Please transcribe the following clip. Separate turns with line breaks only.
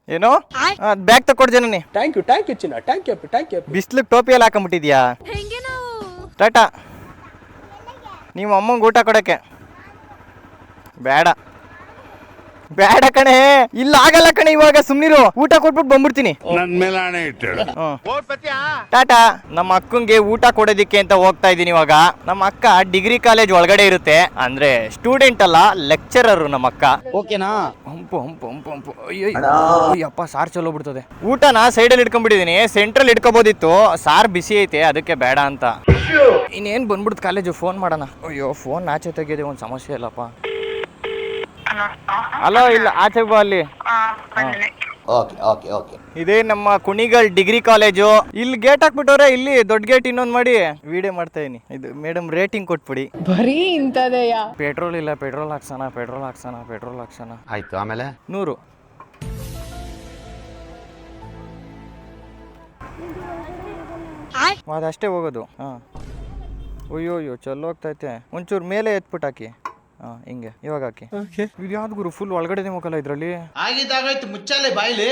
ಏನು bag ತಕೊಡ್ಜೇನಿ.
Thank you ಚಿನ್ನ, thank you.
ಬಿಸ್ಲಿಗೆ ಟೋಪಿ ಎಲ್ಲ ಹಾಕೊಂಬಿಟ್ಟಿದ್ಯಾ? ಟಾಟಾ. ನೀವು ಅಮ್ಮಂಗೆ ಊಟ ಕೊಡಕ್ಕೆ ಬೇಡ ಕಣೆ, ಇಲ್ಲ ಆಗಲ್ಲ ಕಣೆ. ಇವಾಗ ಸುಮ್ನಿರು, ಊಟ ಕೊಟ್ಬಿಟ್ಟು ಬಂದ್ಬಿಡ್ತೀನಿ. ಟಾಟಾ. ನಮ್ಮ ಅಕ್ಕಂಗೆ ಊಟ ಕೊಡೋದಿಕ್ಕೆ ಅಂತ ಹೋಗ್ತಾ ಇದೀನಿ. ಇವಾಗ ನಮ್ಮ ಅಕ್ಕ ಡಿಗ್ರಿ ಕಾಲೇಜ್ ಒಳಗಡೆ ಇರುತ್ತೆ, ಅಂದ್ರೆ ಸ್ಟೂಡೆಂಟ್ ಅಲ್ಲ, ಲೆಕ್ಚರರ್ ನಮ್ಮ ಅಕ್ಕ. ಓಕೆನಾ? ಹಂಪು ಅಯ್ಯಪ್ಪ, ಸಾರ್ ಚಲೋ ಬಿಡ್ತದೆ. ಊಟನ ಸೈಡಲ್ಲಿ ಇಟ್ಕೊಂಡ್ಬಿಟ್ಟಿದೀನಿ, ಸೆಂಟ್ರಲ್ ಇಟ್ಕೋಬೋದಿತ್ತು. ಸಾರ್ ಬಿಸಿ ಐತೆ, ಅದಕ್ಕೆ ಬೇಡ ಅಂತ. ಇನ್ನೇನ್ ಬಂದ್ಬಿಡ್ತು ಕಾಲೇಜು, ಫೋನ್ ಮಾಡೋಣ. ಅಯ್ಯೋ, ಫೋನ್ ಆಚೆ ತೆಗೆಯೋದೇ ಒಂದು ಸಮಸ್ಯೆ ಇಲ್ಲಪ್ಪ. ಹಲೋ, ಇಲ್ಲ ಆಚೆ ಬಾ ಅಲ್ಲಿ. ಇದೇ ನಮ್ಮ ಕುಣಿಗಲ್ ಡಿಗ್ರಿ ಕಾಲೇಜು. ಇಲ್ಲಿ ಗೇಟ್ ಹಾಕ್ಬಿಟ್ಟವ್ರೆ, ಇಲ್ಲಿ ದೊಡ್ಡ ಗೇಟ್ ಇನ್ನೊಂದ್ ಮಾಡಿ ವಿಡಿಯೋ ಮಾಡ್ತಾ ಇದೀನಿ. ಇದು ಮೇಡಮ್ ರೇಟಿಂಗ್ ಕೊಟ್ಬಿಡಿ.
ಬರೀ ಇಂತದೆಯಾ?
ಪೆಟ್ರೋಲ್ ಇಲ್ಲ, ಪೆಟ್ರೋಲ್ ಹಾಕ್ಸೋಣ.
ಆಯ್ತು, ಆಮೇಲೆ
100. ಅದಷ್ಟೇ ಹೋಗೋದು. ಅಯ್ಯೋ ಚಲೋ ಹೋಗ್ತೈತೆ. ಒಂಚೂರು ಮೇಲೆ ಎತ್ಬಿಟ್ಟು ಹಾಕಿ. ಹಿಂಗೆ ಇವಾಗ ಹಾಕಿ. ಇದು ಯಾವ್ದು ಗುರು, ಫುಲ್ ಒಳಗಡೆ ಮುಖಲ್ಲ ಇದ್ರಲ್ಲಿ.
ಆಗಿದ್ದಾಗಾಯ್ತು, ಮುಚ್ಚಾಲೆ ಬಾಯ್ಲಿ.